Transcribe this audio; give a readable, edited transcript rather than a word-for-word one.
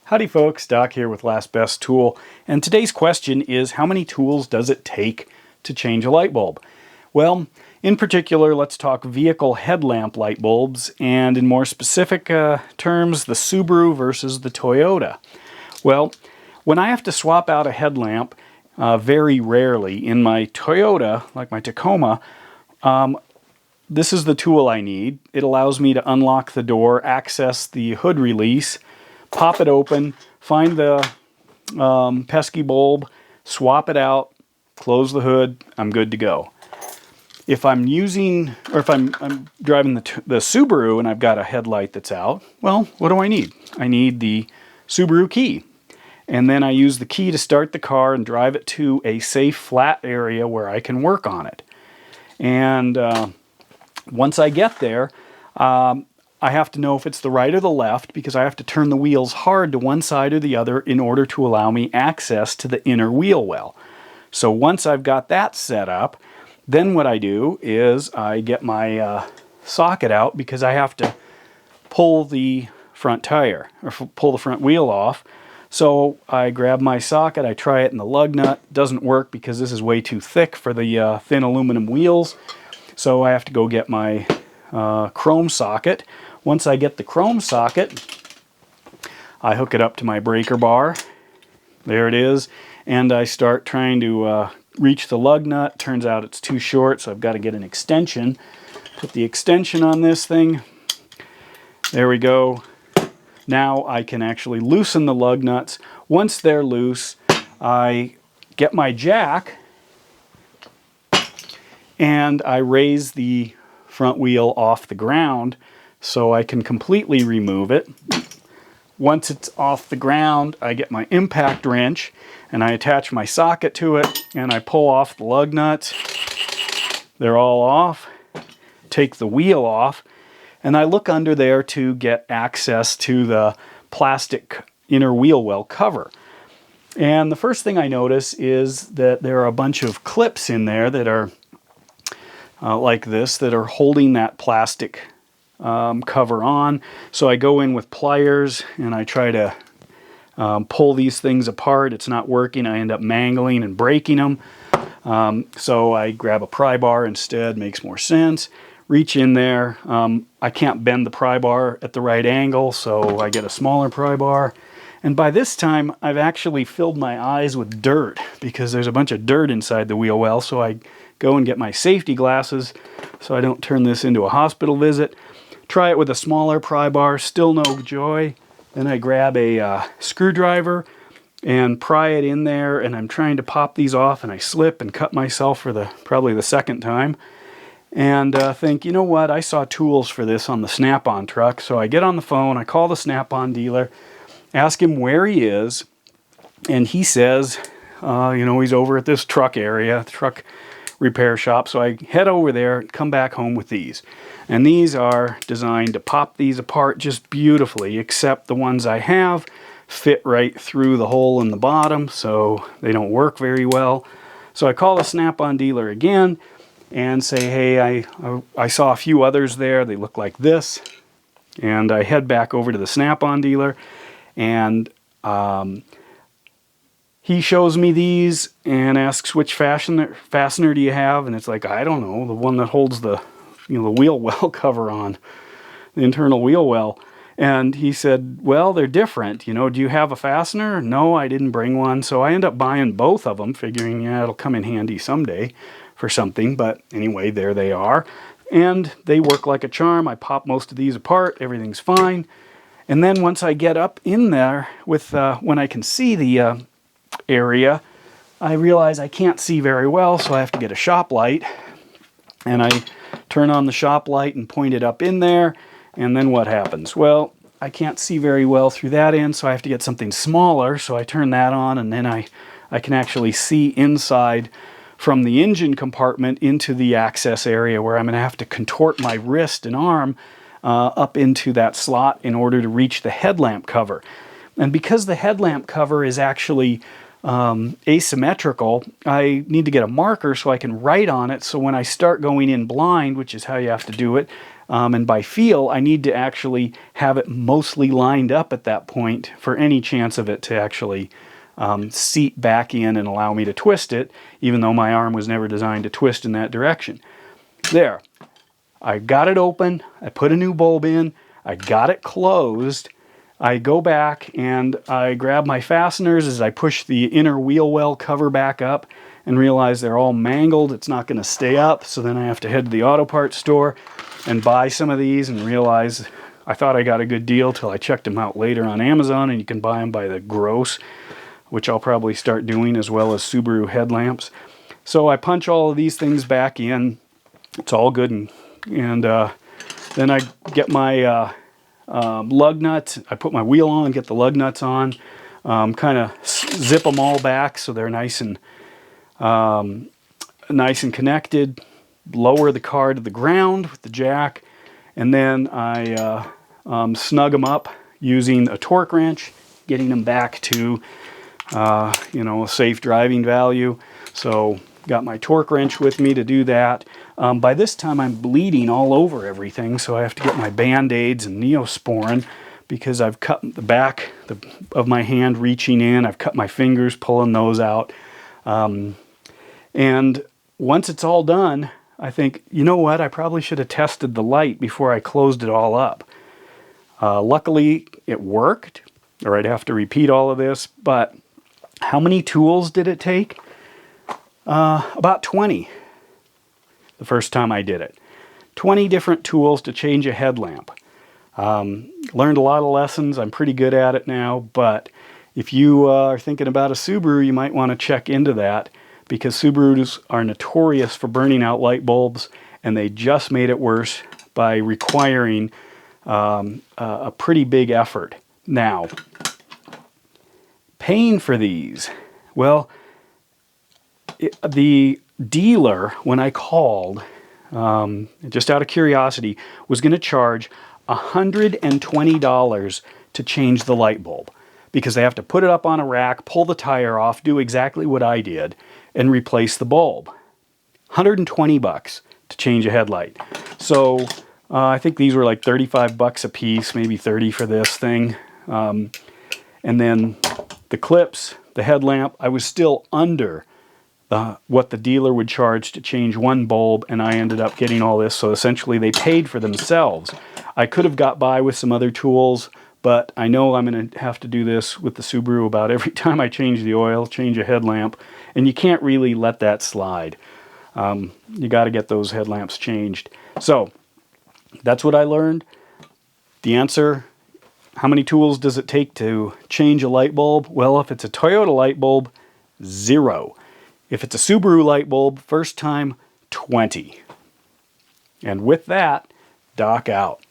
Howdy folks, Doc here with Last Best Tool, and today's question is how many tools does it take to change a light bulb? Well, in particular, let's talk vehicle headlamp light bulbs, and in more specific terms, the Subaru versus the Toyota. Well, when I have to swap out a headlamp, very rarely, in my Toyota, like my Tacoma, this is the tool I need. It allows me to unlock the door, access the hood release, pop it open, find the pesky bulb, swap it out, close the hood, I'm good to go. If I'm using, or if I'm driving the Subaru and I've got a headlight that's out, well, what do I need? I need the Subaru key. And then I use the key to start the car and drive it to a safe, flat area where I can work on it. And once I get there, I have to know if it's the right or the left because I have to turn the wheels hard to one side or the other in order to allow me access to the inner wheel well. So once I've got that set up, then what I do is I get my socket out because I have to pull the front tire or pull the front wheel off. So I grab my socket, I try it in the lug nut. It doesn't work because this is way too thick for the thin aluminum wheels. So I have to go get my chrome socket. Once I get the chrome socket, I hook it up to my breaker bar. There it is. And I start trying to reach the lug nut. Turns out it's too short, so I've got to get an extension. Put the extension on this thing. There we go. Now I can actually loosen the lug nuts. Once they're loose, I get my jack and I raise the front wheel off the ground so I can completely remove it. Once it's off the ground, I get my impact wrench and I attach my socket to it and I pull off the lug nuts. They're all off. Take the wheel off and I look under there to get access to the plastic inner wheel well cover. And the first thing I notice is that there are a bunch of clips in there that are like this that are holding that plastic cover on. So I go in with pliers and I try to pull these things apart. It's not working. I end up mangling and breaking them. So I grab a pry bar instead. Makes more sense. Reach in there. I can't bend the pry bar at the right angle, so I get a smaller pry bar. And by this time, I've actually filled my eyes with dirt because there's a bunch of dirt inside the wheel well. So I go and get my safety glasses so I don't turn this into a hospital visit. Try it with a smaller pry bar, still no joy. Then I grab a screwdriver and pry it in there, and I'm trying to pop these off, and I slip and cut myself for probably the second time. And think, you know what, I saw tools for this on the Snap-on truck. So I get on the phone, I call the Snap-on dealer, ask him where he is, and he says, he's over at this truck area, truck repair shop. So I head over there and come back home with these. And these are designed to pop these apart just beautifully, except the ones I have fit right through the hole in the bottom, so they don't work very well. So I call the Snap-on dealer again and say, hey, I saw a few others there. They look like this. And I head back over to the Snap-on dealer, and he shows me these and asks, which fastener do you have? And it's like, I don't know, the one that holds the wheel well cover on, the internal wheel well. And he said, well, they're different. Do you have a fastener? No, I didn't bring one. So I end up buying both of them, figuring, yeah, it'll come in handy someday for something. But anyway, there they are. And they work like a charm. I pop most of these apart. Everything's fine. And then once I get up in there with when I can see the area, I realize I can't see very well, so I have to get a shop light. And I turn on the shop light and point it up in there. And then what happens? Well, I can't see very well through that end, so I have to get something smaller. So I turn that on, and then I can actually see inside from the engine compartment into the access area where I'm going to have to contort my wrist and arm up into that slot in order to reach the headlamp cover. And because the headlamp cover is actually asymmetrical, I need to get a marker so I can write on it, so when I start going in blind, which is how you have to do it, And by feel, I need to actually have it mostly lined up at that point for any chance of it to actually seat back in and allow me to twist it, even though my arm was never designed to twist in that direction. There. I got it open, I put a new bulb in, I got it closed, I go back and I grab my fasteners as I push the inner wheel well cover back up and realize they're all mangled, it's not going to stay up, so then I have to head to the auto parts store and buy some of these and realize I thought I got a good deal till I checked them out later on Amazon, and you can buy them by the gross, which I'll probably start doing, as well as Subaru headlamps. So I punch all of these things back in, it's all good, and then I get my lug nuts. I put my wheel on, get the lug nuts on, kind of zip them all back so they're nice and connected. Lower the car to the ground with the jack, and then I snug them up using a torque wrench, getting them back to a safe driving value. So got my torque wrench with me to do that. By this time I'm bleeding all over everything, so I have to get my band-aids and Neosporin because I've cut the back of my hand reaching in. I've cut my fingers pulling those out. And once it's all done, I think, you know what, I probably should have tested the light before I closed it all up. Luckily it worked, or I'd have to repeat all of this, but how many tools did it take? About 20 the first time I did it. 20 different tools to change a headlamp. Learned a lot of lessons. I'm pretty good at it now, but if you are thinking about a Subaru, you might want to check into that, because Subarus are notorious for burning out light bulbs, and they just made it worse by requiring a pretty big effort. Now, paying for these, well, the dealer, when I called, just out of curiosity, was going to charge $120 to change the light bulb, because they have to put it up on a rack, pull the tire off, do exactly what I did, and replace the bulb. 120 bucks to change a headlight. So I think these were like 35 bucks a piece, maybe 30 for this thing. And then the clips, the headlamp, I was still under what the dealer would charge to change one bulb, and I ended up getting all this. So essentially they paid for themselves. I could have got by with some other tools, but I know I'm going to have to do this with the Subaru about every time I change the oil, change a headlamp, and you can't really let that slide. You got to get those headlamps changed. So that's what I learned. The answer, how many tools does it take to change a light bulb? Well, if it's a Toyota light bulb, 0. If it's a Subaru light bulb, first time, 20. And with that, Doc out.